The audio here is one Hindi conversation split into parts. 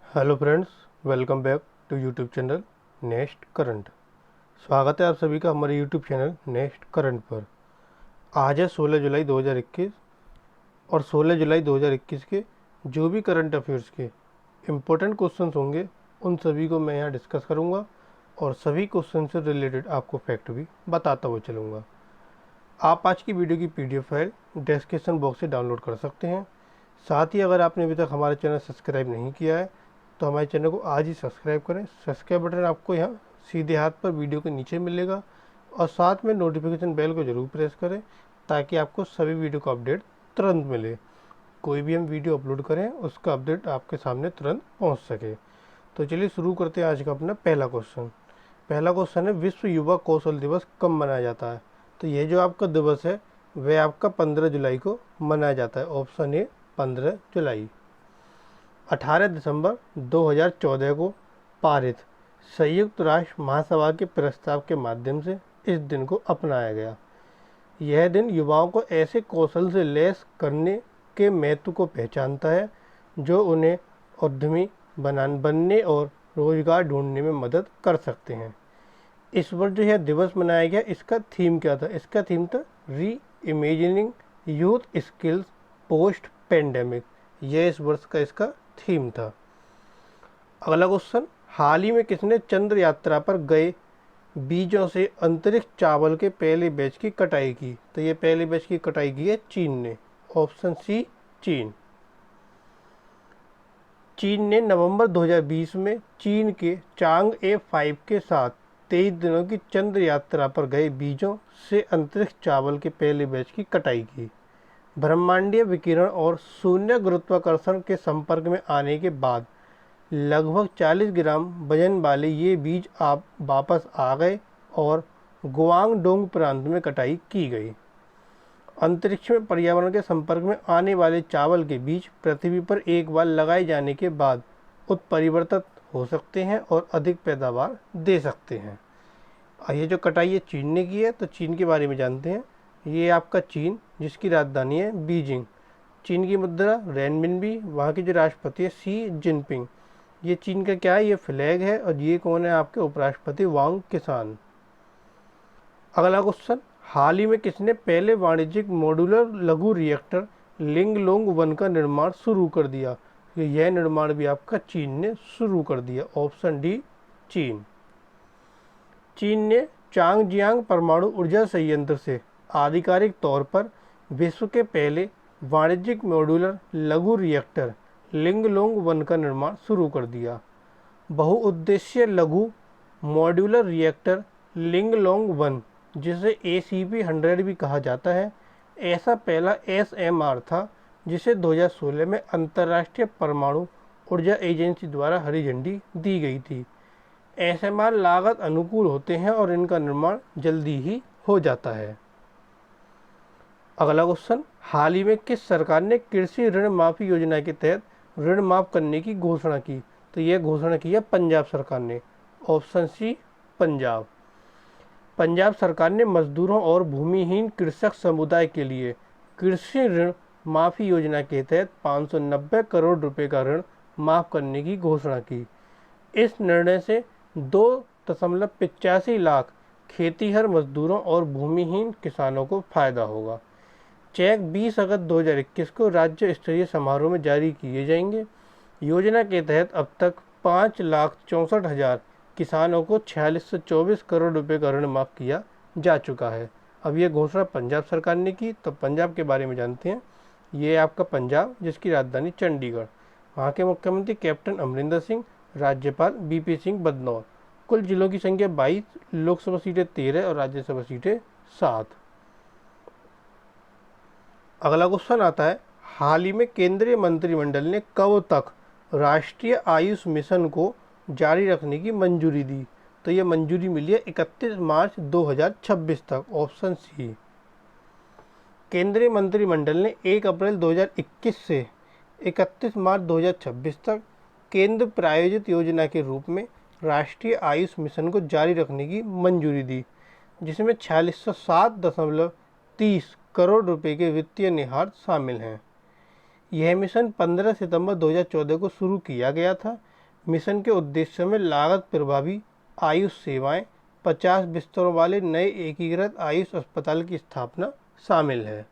Hello friends, welcome back to YouTube channel next current. स्वागत है आप सभी का हमारे यूट्यूब चैनल नेक्स्ट करंट पर। आज है 16 जुलाई 2021 और 16 जुलाई 2021 के जो भी करंट अफेयर्स के इम्पोर्टेंट क्वेश्चंस होंगे उन सभी को मैं यहाँ डिस्कस करूँगा और सभी क्वेश्चन से रिलेटेड आपको फैक्ट भी बताता हुआ चलूँगा। आप आज की वीडियो की PDF फाइल डिस्क्रिप्शन बॉक्स से डाउनलोड कर सकते हैं। साथ ही अगर आपने अभी तक हमारा चैनल सब्सक्राइब नहीं किया है तो हमारे चैनल को आज ही सब्सक्राइब करें। सब्सक्राइब बटन आपको यहाँ सीधे हाथ पर वीडियो के नीचे मिलेगा और साथ में नोटिफिकेशन बेल को ज़रूर प्रेस करें ताकि आपको सभी वीडियो का अपडेट तुरंत मिले। कोई भी हम वीडियो अपलोड करें उसका अपडेट आपके सामने तुरंत पहुँच सके। तो चलिए शुरू करते हैं आज का अपना पहला क्वेश्चन। पहला क्वेश्चन है, विश्व युवा कौशल दिवस कब मनाया जाता है? तो ये जो आपका दिवस है वह आपका 15 जुलाई को मनाया जाता है। ऑप्शन ए 15 जुलाई। 18 दिसंबर 2014 को पारित संयुक्त राष्ट्र महासभा के प्रस्ताव के माध्यम से इस दिन को अपनाया गया। यह दिन युवाओं को ऐसे कौशल से लैस करने के महत्व को पहचानता है जो उन्हें उद्यमी बनने और रोजगार ढूंढने में मदद कर सकते हैं। इस वर्ष जो यह दिवस मनाया गया, इसका थीम क्या था? इसका थीम था री imagining youth skills post pandemic. यह इस वर्ष का इसका थीम था। अगला क्वेश्चन, हाल ही में किसने चंद्र यात्रा पर गए बीजों से अंतरिक्ष चावल के पहले बैच की कटाई की? तो ये पहले बैच की कटाई की है चीन ने। ऑप्शन सी चीन। चीन ने नवंबर 2020 में चीन के चांगए 5 के साथ 23 दिनों की चंद्र यात्रा पर गए बीजों से अंतरिक्ष चावल के पहले बैच की कटाई की। ब्रह्मांडीय विकिरण और शून्य गुरुत्वाकर्षण के संपर्क में आने के बाद लगभग 40 ग्राम वजन वाले ये बीज आप वापस आ गए और गुआंगडोंग प्रांत में कटाई की गई। अंतरिक्ष में पर्यावरण के संपर्क में आने वाले चावल के बीज पृथ्वी पर एक बार लगाए जाने के बाद उत्परिवर्तित हो सकते हैं और अधिक पैदावार दे सकते हैं। ये जो कटाई है चीन ने की है, तो चीन के बारे में जानते हैं। ये आपका चीन, जिसकी राजधानी है बीजिंग। चीन की मुद्रा रेनमिनबी। वहाँ के जो राष्ट्रपति है शी जिनपिंग। ये चीन का क्या है? ये फ्लैग है। और ये कौन है? आपके उपराष्ट्रपति वांग किसान। अगला क्वेश्चन, हाल ही में किसने पहले वाणिज्यिक मॉड्यूलर लघु रिएक्टर लिंगलोंग 1 का निर्माण शुरू कर दिया? यह निर्माण भी आपका चीन ने शुरू कर दिया। ऑप्शन डी चीन। चीन ने चांगजियांग परमाणु ऊर्जा संयंत्र से आधिकारिक तौर पर विश्व के पहले वाणिज्यिक मॉड्यूलर लघु रिएक्टर लिंगलोंग 1 का निर्माण शुरू कर दिया। बहुउद्देश्य लघु मॉड्यूलर रिएक्टर लिंगलोंग 1, जिसे ACP-100 भी कहा जाता है, ऐसा पहला SMR था जिसे 2016 में अंतर्राष्ट्रीय परमाणु ऊर्जा एजेंसी द्वारा हरी झंडी दी गई थी। SMR लागत अनुकूल होते हैं और इनका निर्माण जल्दी ही हो जाता है। अगला क्वेश्चन, हाल ही में किस सरकार ने कृषि ऋण माफी योजना के तहत ऋण माफ करने की घोषणा की? तो यह घोषणा की है पंजाब सरकार ने। Option C Punjab. पंजाब सरकार ने मजदूरों और भूमिहीन कृषक समुदाय के लिए कृषि ऋण माफी योजना के तहत 590 करोड़ रुपए का ऋण माफ करने की घोषणा की। इस निर्णय से 2.85 लाख खेतीहर मजदूरों और भूमिहीन किसानों को फायदा होगा। चेक 20 अगस्त 2021 को राज्य स्तरीय समारोह में जारी किए जाएंगे। योजना के तहत अब तक 5,64,000 किसानों को 4624 करोड़ रुपए का ऋण माफ किया जा चुका है। अब ये घोषणा पंजाब सरकार ने की। तो पंजाब के बारे में जानते हैं। ये आपका पंजाब, जिसकी राजधानी चंडीगढ़। वहाँ के मुख्यमंत्री कैप्टन अमरिंदर सिंह, राज्यपाल BP सिंह बदनौर। कुल जिलों की संख्या 22, लोकसभा सीटें 13 और राज्यसभा सीटें 7। अगला क्वेश्चन आता है, हाल ही में केंद्रीय मंत्रिमंडल ने कब तक राष्ट्रीय आयुष मिशन को जारी रखने की मंजूरी दी? तो ये मंजूरी मिली है 31 मार्च 2026 तक। Option C. केंद्रीय मंत्रिमंडल ने 1 अप्रैल 2021 से 31 मार्च 2026 तक केंद्र प्रायोजित योजना के रूप में राष्ट्रीय आयुष मिशन को जारी रखने की मंजूरी दी, जिसमें 4607.30 करोड़ रुपए के वित्तीय निहितार्थ शामिल हैं। यह मिशन 15 सितंबर 2014 को शुरू किया गया था। मिशन के उद्देश्यों में लागत प्रभावी आयुष सेवाएं, 50 बिस्तरों वाले नए एकीकृत आयुष अस्पताल की स्थापना शामिल है।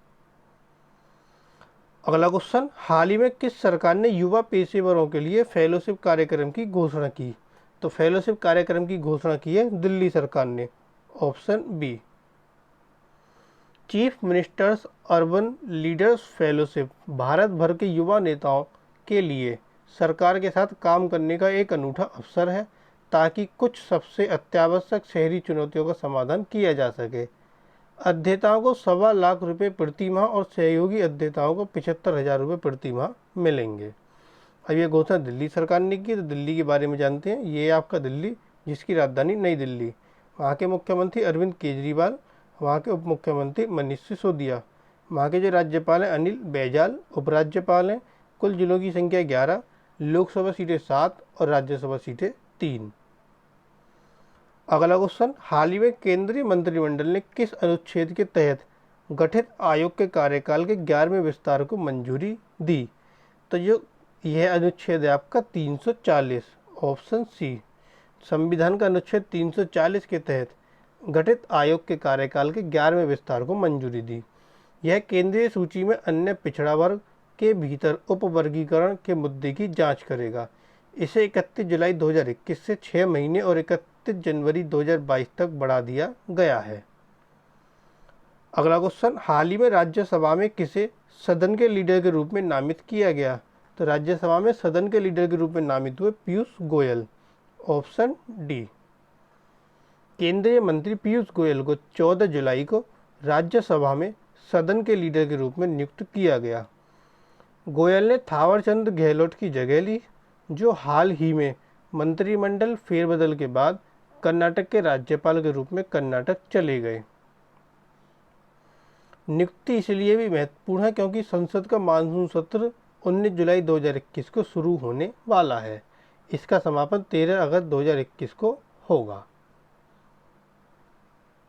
अगला क्वेश्चन, हाल ही में किस सरकार ने युवा पेशेवरों के लिए फेलोशिप कार्यक्रम की घोषणा की? तो फेलोशिप कार्यक्रम की घोषणा की है दिल्ली सरकार ने। Option B. Chief ministers urban leaders fellowship Bharat भर के युवा नेताओं के लिए सरकार के साथ काम करने का एक अनूठा अवसर है, ताकि कुछ सबसे अत्यावश्यक शहरी चुनौतियों का समाधान किया जा सके। अध्येताओं को 1.25 लाख रुपए प्रति माह और सहयोगी अध्येताओं को 75,000 रुपये प्रति माह मिलेंगे। अब ये घोषणा दिल्ली सरकार ने की, तो दिल्ली के बारे में जानते हैं। ये आपका दिल्ली, जिसकी राजधानी नई दिल्ली। वहाँ के मुख्यमंत्री अरविंद केजरीवाल, वहाँ के उप मुख्यमंत्री मनीष सिसोदिया, वहाँ के जो राज्यपाल हैं अनिल बैजल, उपराज्यपाल हैं। कुल जिलों की संख्या 11, लोकसभा सीटें 7 और राज्यसभा सीटें 3। अगला क्वेश्चन, हाल ही में केंद्रीय मंत्रिमंडल ने किस अनुच्छेद के तहत गठित आयोग के कार्यकाल के 11वें विस्तार को मंजूरी दी? तो जो यह अनुच्छेद है आपका 340। Option C. संविधान का अनुच्छेद 340 के तहत गठित आयोग के कार्यकाल के 11वें विस्तार को मंजूरी दी। यह केंद्रीय सूची में अन्य पिछड़ा वर्ग के भीतर उपवर्गीकरण के मुद्दे की जांच करेगा। इसे 31 जुलाई 2021 से 6 महीने और 31 जनवरी 2022 तक बढ़ा दिया गया है। अगला क्वेश्चन, हाल ही में राज्यसभा में किसे सदन के लीडर के रूप में नामित किया गया? तो राज्यसभा में सदन के लीडर के रूप में नामित हुए पीयूष गोयल। Option D. केंद्रीय मंत्री पीयूष गोयल को 14 जुलाई को राज्यसभा में सदन के लीडर के रूप में नियुक्त किया गया। गोयल ने थावरचंद गहलोत की जगह ली, जो हाल ही में मंत्रिमंडल फेरबदल के बाद कर्नाटक के राज्यपाल के रूप में कर्नाटक चले गए। नियुक्ति इसलिए भी महत्वपूर्ण है क्योंकि संसद का मानसून सत्र 19 जुलाई 2021 को शुरू होने वाला है। इसका समापन 13 अगस्त 2021 को होगा।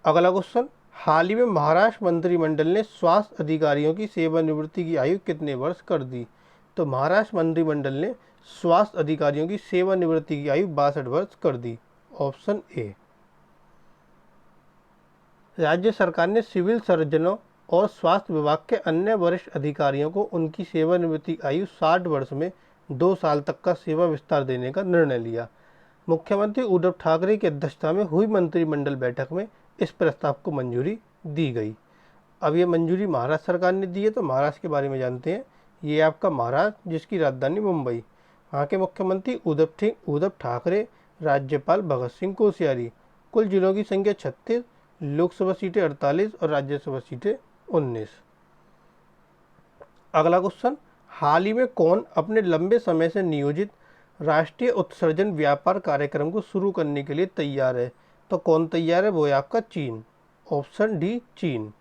अगला क्वेश्चन, हाल ही में महाराष्ट्र मंत्रिमंडल ने स्वास्थ्य अधिकारियों की सेवानिवृत्ति की आयु कितने वर्ष कर दी? तो महाराष्ट्र मंत्रिमंडल ने स्वास्थ्य अधिकारियों की सेवानिवृत्ति की आयु 62 वर्ष कर दी। Option A. राज्य सरकार ने सिविल सर्जनों और स्वास्थ्य विभाग के अन्य वरिष्ठ अधिकारियों को उनकी सेवानिवृत्ति आयु 60 वर्ष में 2 साल तक का सेवा विस्तार देने का निर्णय लिया। मुख्यमंत्री उद्धव ठाकरे की अध्यक्षता में हुई मंत्रिमंडल बैठक में इस प्रस्ताव को मंजूरी दी गई। अब ये मंजूरी महाराष्ट्र सरकार ने दी है, तो महाराष्ट्र के बारे में जानते हैं। ये आपका महाराष्ट्र, जिसकी राजधानी मुंबई। वहाँ के मुख्यमंत्री उद्धव ठाकरे, राज्यपाल भगत सिंह कोश्यारी। कुल जिलों की संख्या 36, लोकसभा सीटें 48 और राज्यसभा सीटें 19। अगला क्वेश्चन, हाल ही में कौन अपने लंबे समय से नियोजित राष्ट्रीय उत्सर्जन व्यापार कार्यक्रम को शुरू करने के लिए तैयार है? तो कौन तैयार है? वो है आपका चीन। ऑप्शन डी, चीन।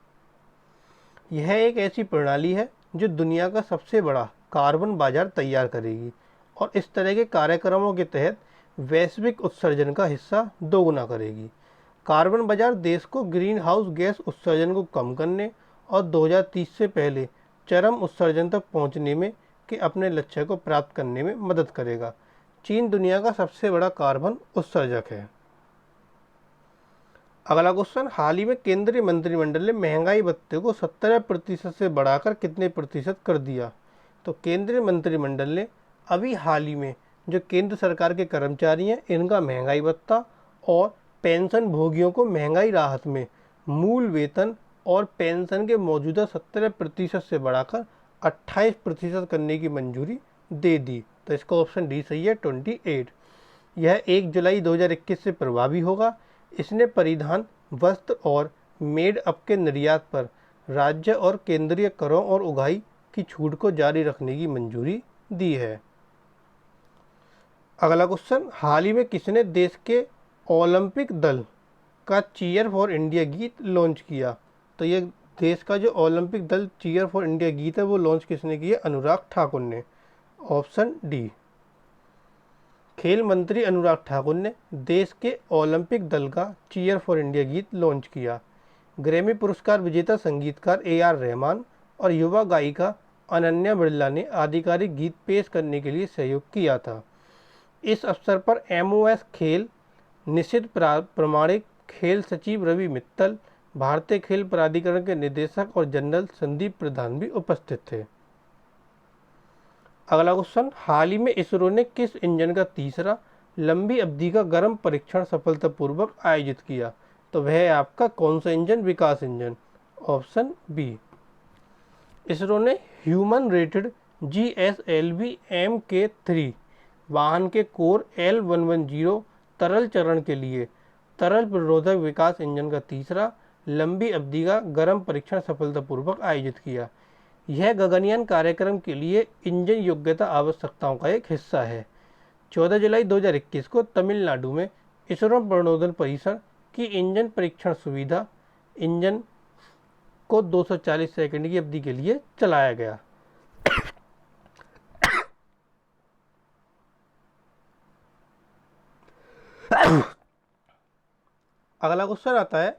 यह एक ऐसी प्रणाली है जो दुनिया का सबसे बड़ा कार्बन बाजार तैयार करेगी और इस तरह के कार्यक्रमों के तहत वैश्विक उत्सर्जन का हिस्सा दोगुना करेगी। कार्बन बाजार देश को ग्रीन हाउस गैस उत्सर्जन को कम करने और 2030 से पहले चरम उत्सर्जन तक पहुंचने में के अपने लक्ष्य को प्राप्त करने में मदद करेगा। चीन दुनिया का सबसे बड़ा कार्बन उत्सर्जक है। अगला क्वेश्चन, हाल ही में केंद्रीय मंत्रिमंडल ने महंगाई भत्ते को 17% से बढ़ाकर कितने प्रतिशत कर दिया? तो केंद्रीय मंत्रिमंडल ने अभी हाल ही में जो केंद्र सरकार के कर्मचारी हैं, इनका महंगाई भत्ता और पेंशन भोगियों को महंगाई राहत में मूल वेतन और पेंशन के मौजूदा 17% से बढ़ाकर 28% करने की मंजूरी दे दी। तो इसका ऑप्शन डी सही है, 28। यह 1 जुलाई 2021 से प्रभावी होगा। इसने परिधान, वस्त्र और मेड अप के निर्यात पर राज्य और केंद्रीय करों और उगाही की छूट को जारी रखने की मंजूरी दी है। अगला क्वेश्चन, हाल ही में किसने देश के ओलंपिक दल का चीयर फॉर इंडिया गीत लॉन्च किया? तो ये देश का जो ओलंपिक दल चीयर फॉर इंडिया गीत है वो लॉन्च किसने किया? अनुराग ठाकुर ने। Option D. खेल मंत्री अनुराग ठाकुर ने देश के ओलंपिक दल का चीयर फॉर इंडिया गीत लॉन्च किया। ग्रैमी पुरस्कार विजेता संगीतकार AR रहमान और युवा गायिका अनन्या बिरला ने आधिकारिक गीत पेश करने के लिए सहयोग किया था। इस अवसर पर MOS खेल निषिद्ध प्रमाणिक खेल सचिव रवि मित्तल, भारतीय खेल प्राधिकरण के निदेशक और जनरल संदीप प्रधान भी उपस्थित थे। अगला क्वेश्चन, हाल ही में इसरो ने किस इंजन का तीसरा लंबी अवधि का गर्म परीक्षण सफलतापूर्वक आयोजित किया? तो वह है आपका कौन सा इंजन? विकास इंजन, ऑप्शन बी। इसरो ने ह्यूमन रेटेड GSLV Mk3 वाहन के कोर L110 तरल चरण के लिए तरल प्रतिरोधक विकास इंजन का तीसरा लंबी अवधि का गर्म परीक्षण सफलतापूर्वक आयोजित किया। यह गगनयान कार्यक्रम के लिए इंजन योग्यता आवश्यकताओं का एक हिस्सा है। 14 जुलाई 2021 को तमिलनाडु में इसरो प्रणोदन परिसर की इंजन परीक्षण सुविधा इंजन को 240 सेकंड की अवधि के लिए चलाया गया। अगला क्वेश्चन आता है,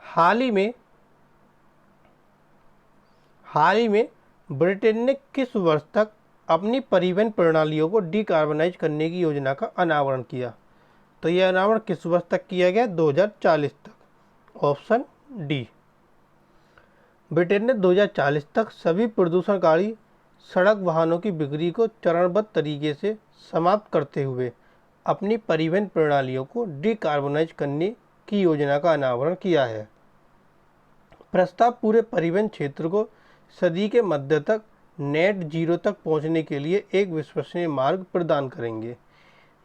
हाल ही में ब्रिटेन ने किस वर्ष तक अपनी परिवहन प्रणालियों को डीकार्बनाइज करने की योजना का अनावरण किया? तो यह अनावरण किस वर्ष तक किया गया? 2040 तक, ऑप्शन डी। ब्रिटेन ने 2040 तक सभी प्रदूषणकारी सड़क वाहनों की बिक्री को चरणबद्ध तरीके से समाप्त करते हुए अपनी परिवहन प्रणालियों को डीकार्बनाइज करने की योजना का अनावरण किया है। प्रस्ताव पूरे परिवहन क्षेत्र को सदी के मध्य तक नेट जीरो तक पहुंचने के लिए एक विश्वसनीय मार्ग प्रदान करेंगे।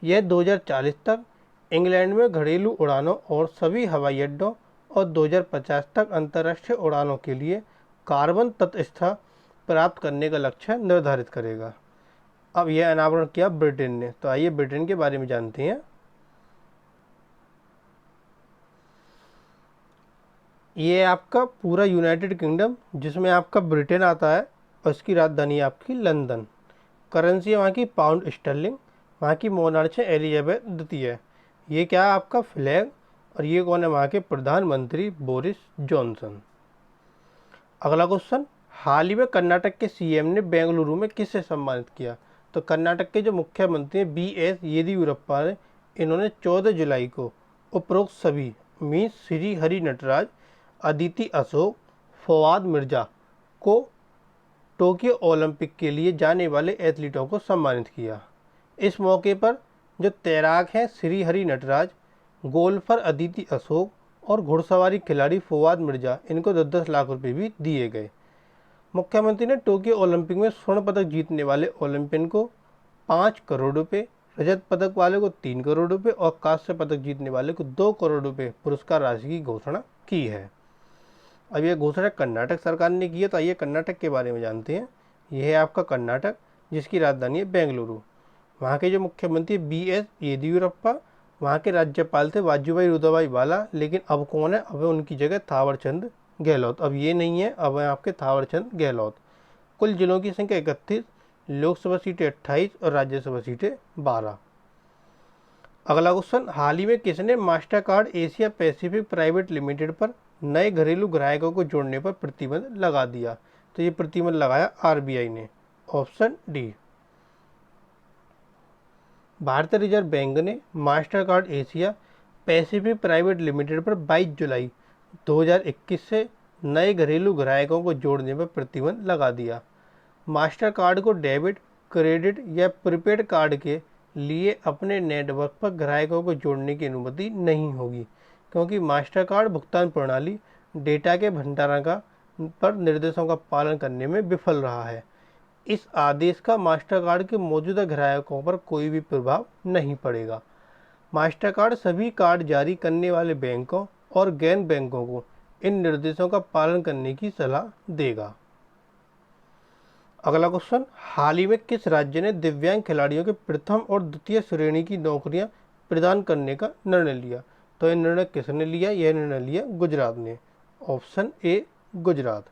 यह 2040 तक इंग्लैंड में घरेलू उड़ानों और सभी हवाई अड्डों और 2050 तक अंतर्राष्ट्रीय उड़ानों के लिए कार्बन तटस्थता प्राप्त करने का लक्ष्य निर्धारित करेगा। अब यह अनावरण किया ब्रिटेन ने, तो आइए ब्रिटेन के बारे में जानते हैं। ये आपका पूरा यूनाइटेड किंगडम जिसमें आपका ब्रिटेन आता है और इसकी राजधानी आपकी लंदन। करेंसी है वहाँ की पाउंड स्टर्लिंग। वहाँ की मोनार्च है एलिजाबेथ द्वितीय। ये क्या है आपका फ्लैग, और ये कौन है? वहाँ के प्रधानमंत्री बोरिस जॉनसन। अगला क्वेश्चन, हाल ही में कर्नाटक के CM ने बेंगलुरु में किससे सम्मानित किया? तो कर्नाटक के जो मुख्यमंत्री हैं BS येदियुरप्पा ने, इन्होंने 14 जुलाई को उपरोक्त सभी मीन्स श्री हरि नटराज, अदिति अशोक, फवाद मिर्जा को टोक्यो ओलंपिक के लिए जाने वाले एथलीटों को सम्मानित किया। इस मौके पर जो तैराक हैं श्री हरि नटराज, गोल्फर अदिति अशोक और घुड़सवारी खिलाड़ी फवाद मिर्जा, इनको 10-10 लाख रुपए भी दिए गए। मुख्यमंत्री ने टोक्यो ओलंपिक में स्वर्ण पदक जीतने वाले ओलंपियन को 5 करोड़ रुपए, रजत पदक वाले को 3 करोड़ रुपए और कांस्य पदक जीतने वाले को 2 करोड़ रुपए पुरस्कार राशि की घोषणा की है। अब यह घोषणा कर्नाटक सरकार ने की है, तो आइए कर्नाटक के बारे में जानते हैं। यह है आपका कर्नाटक जिसकी राजधानी है बेंगलुरु। वहाँ के जो मुख्यमंत्री BS येदियुरप्पा, वहाँ के राज्यपाल थे वाजुभाई रुदाभाई वाला, लेकिन अब कौन है? अब उनकी जगह थावरचंद गहलोत। अब ये नहीं है, अब है आपके थावरचंद गहलोत। कुल जिलों की संख्या 31, लोकसभा सीटें 28 और राज्यसभा सीटें 12। अगला क्वेश्चन, हाल ही में किसने master card Asia Pacific private limited पर नए घरेलू ग्राहकों को जोड़ने पर प्रतिबंध लगा दिया? तो ये प्रतिबंध लगाया RBI ने, ऑप्शन डी। भारतीय रिजर्व बैंक ने master card Asia Pacific private limited पर 22 जुलाई 2021 से नए घरेलू ग्राहकों को जोड़ने पर प्रतिबंध लगा दिया। मास्टर कार्ड को डेबिट, क्रेडिट या प्रीपेड कार्ड के लिए अपने नेटवर्क पर ग्राहकों को जोड़ने की अनुमति नहीं होगी, क्योंकि मास्टर कार्ड भुगतान प्रणाली डेटा के भंडारण पर निर्देशों का पालन करने में विफल रहा है। इस आदेश का मास्टर कार्ड के मौजूदा ग्राहकों पर कोई भी प्रभाव नहीं पड़ेगा। मास्टर कार्ड सभी कार्ड जारी करने वाले बैंकों और गैर बैंकों को इन निर्देशों का पालन करने की सलाह देगा। अगला क्वेश्चन, हाल ही में किस राज्य ने दिव्यांग खिलाड़ियों के प्रथम और द्वितीय श्रेणी की नौकरियां प्रदान करने का निर्णय लिया? तो यह निर्णय किसने लिया? यह निर्णय लिया गुजरात ने, ऑप्शन ए गुजरात।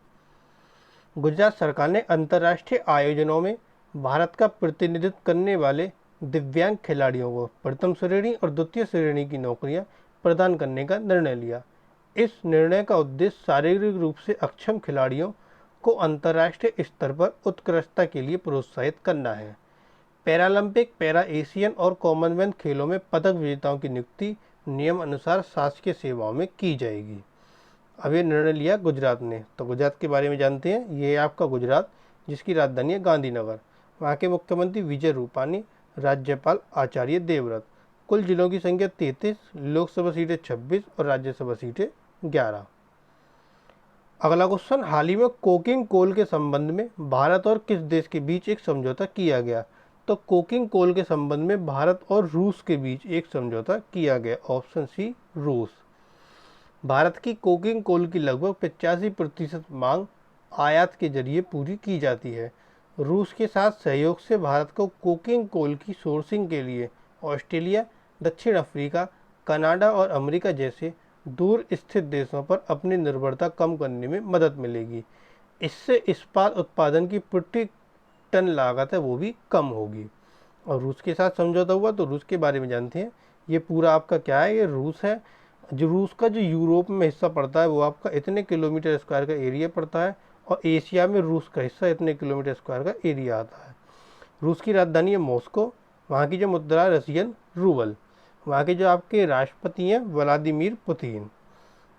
गुजरात सरकार ने अंतर्राष्ट्रीय आयोजनों में भारत का प्रतिनिधित्व करने वाले दिव्यांग खिलाड़ियों को प्रथम श्रेणी और द्वितीय श्रेणी की नौकरियां प्रदान करने का निर्णय लिया। इस निर्णय का उद्देश्य शारीरिक रूप से अक्षम खिलाड़ियों को अंतर्राष्ट्रीय स्तर पर उत्कृष्टता के लिए प्रोत्साहित करना है। पैरालंपिक, पैरा एशियन और कॉमनवेल्थ खेलों में पदक विजेताओं की नियुक्ति नियम अनुसार शासकीय सेवाओं में की जाएगी। अब ये निर्णय लिया गुजरात ने, तो गुजरात के बारे में जानते हैं। ये है आपका गुजरात, जिसकी राजधानी है गांधीनगर। वहाँ के मुख्यमंत्री विजय रूपानी, राज्यपाल आचार्य देवव्रत। कुल जिलों की संख्या 33, लोकसभा सीटें 26 और राज्यसभा सीटें 11। अगला क्वेश्चन, हाल ही में कोकिंग कोल के संबंध में भारत और किस देश के बीच एक समझौता किया गया? तो कोकिंग कोल के संबंध में भारत और रूस के बीच एक समझौता किया गया। ऑप्शन सी, रूस। भारत की कोकिंग कोल की लगभग 85% मांग आयात के जरिए पूरी की जाती है। रूस के साथ सहयोग से भारत को कोकिंग कोल की सोर्सिंग के लिए ऑस्ट्रेलिया, दक्षिण अफ्रीका, कनाडा और अमेरिका जैसे दूर स्थित देशों पर अपनी निर्भरता कम करने में मदद मिलेगी। इससे इस्पात उत्पादन की प्रति टन लागत है वो भी कम होगी। और रूस के साथ समझौता हुआ, तो रूस के बारे में जानते हैं। ये पूरा आपका क्या है, ये रूस है। जो रूस का जो यूरोप में हिस्सा पड़ता है वो आपका इतने किलोमीटर स्क्वायर का एरिया पड़ता है, और एशिया में रूस का हिस्सा इतने किलोमीटर स्क्वायर का एरिया आता है। रूस की राजधानी है मॉस्को। वहाँ की जो मुद्रा है रशियन रूबल। वहाँ के जो आपके राष्ट्रपति हैं व्लादिमीर पुतिन,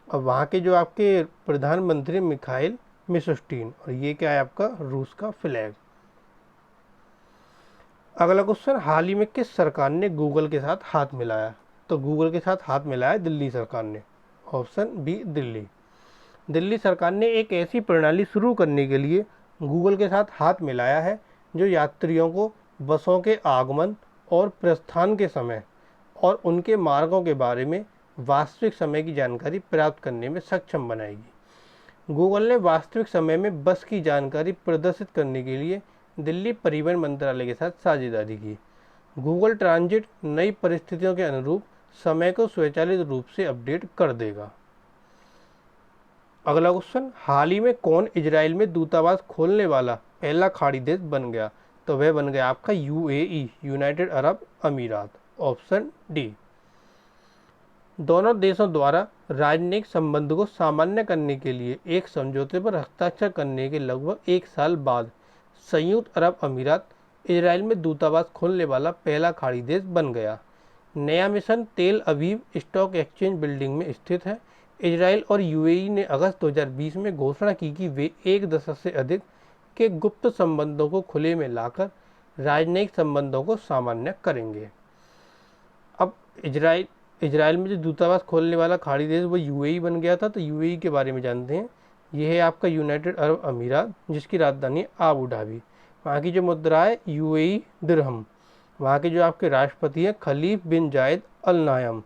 और वहाँ के जो आपके प्रधानमंत्री मिखाइल मिशुस्टिन। और ये क्या है आपका रूस का फ्लैग। अगला क्वेश्चन, हाल ही में किस सरकार ने गूगल के साथ हाथ मिलाया? तो गूगल के साथ हाथ मिलाया दिल्ली सरकार ने। Option B, Delhi. दिल्ली सरकार ने एक ऐसी प्रणाली शुरू करने के लिए गूगल के साथ हाथ मिलाया है जो यात्रियों को बसों के आगमन और प्रस्थान के समय और उनके मार्गों के बारे में वास्तविक समय की जानकारी प्राप्त करने में सक्षम बनाएगी। गूगल ने वास्तविक समय में बस की जानकारी प्रदर्शित करने के लिए दिल्ली परिवहन मंत्रालय के साथ साझेदारी की। गूगल ट्रांजिट नई परिस्थितियों के अनुरूप समय को स्वचालित रूप से अपडेट कर देगा। अगला क्वेश्चन, हाल ही में कौन इजराइल में दूतावास खोलने वाला पहला खाड़ी देश बन गया? तो वह बन गया आपका यूएई, यूनाइटेड अरब अमीरात। Option D. दोनों देशों द्वारा राजनयिक संबंध को सामान्य करने के लिए एक समझौते पर हस्ताक्षर करने के लगभग एक साल बाद संयुक्त अरब अमीरात इजराइल में दूतावास खोलने वाला पहला खाड़ी देश बन गया। नया मिशन तेल अवीव स्टॉक एक्सचेंज बिल्डिंग में स्थित है। इजराइल और यूएई ने अगस्त 2020 में घोषणा की कि वे एक दशक से अधिक के गुप्त संबंधों को खुले में लाकर राजनयिक संबंधों को सामान्य करेंगे। अब इजराइल में जो दूतावास खोलने वाला खाड़ी देश वो यूएई बन गया था, तो यूएई के बारे में जानते हैं। यह है आपका यूनाइटेड अरब अमीरात, जिसकी राजधानी आबू धाबी। वहाँ की जो मुद्रा है यूएई दिरहम। वहाँ के जो आपके राष्ट्रपति हैं खलीफ बिन जायद अल नाहयान।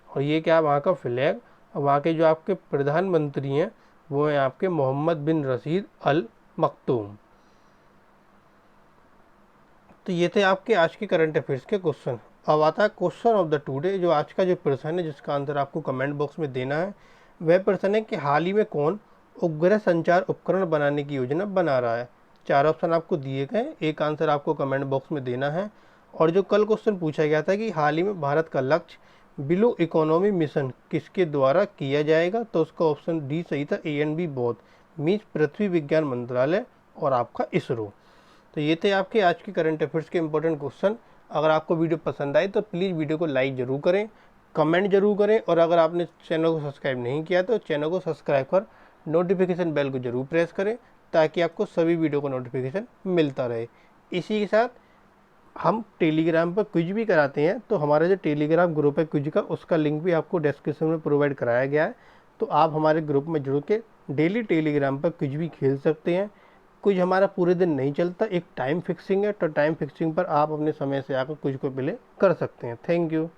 और ये क्या वहाँ का फ्लैग। और वहाँ के जो आपके प्रधानमंत्री हैं वो हैं आपके मोहम्मद बिन रशीद अल मखतूम। तो ये थे आपके आज के करंट अफेयर्स के क्वेश्चन। अब आता है क्वेश्चन ऑफ द टुडे। जो आज का जो प्रश्न है जिसका आंसर आपको कमेंट बॉक्स में देना है, वह प्रश्न है कि हाल ही में कौन उपग्रह संचार उपकरण बनाने की योजना बना रहा है? 4 ऑप्शन आपको दिए गए, एक आंसर आपको कमेंट बॉक्स में देना है। और जो कल क्वेश्चन पूछा गया था कि हाल ही में भारत का लक्ष्य ब्लू इकोनॉमी मिशन किसके द्वारा किया जाएगा? तो उसका ऑप्शन डी सही था, A and B both, means पृथ्वी विज्ञान मंत्रालय और आपका इसरो। तो ये थे आपके आज के करंट अफेयर्स के इंपॉर्टेंट क्वेश्चन। अगर आपको वीडियो पसंद आई तो प्लीज़ वीडियो को लाइक ज़रूर करें, कमेंट जरूर करें, और अगर आपने चैनल को सब्सक्राइब नहीं किया तो चैनल को सब्सक्राइब कर नोटिफिकेशन बेल को जरूर प्रेस करें, ताकि आपको सभी वीडियो को नोटिफिकेशन मिलता रहे। इसी के साथ हम टेलीग्राम पर क्विज भी कराते हैं, तो हमारा जो टेलीग्राम ग्रुप है क्विज का, उसका लिंक भी आपको डिस्क्रिप्शन में प्रोवाइड कराया गया है। तो आप हमारे ग्रुप में जुड़ के डेली टेलीग्राम पर क्विज भी खेल सकते हैं। क्विज हमारा पूरे दिन नहीं चलता, एक टाइम फिक्सिंग है, तो टाइम फिक्सिंग पर आप अपने समय से आकर क्विज को प्ले कर सकते हैं। Thank you.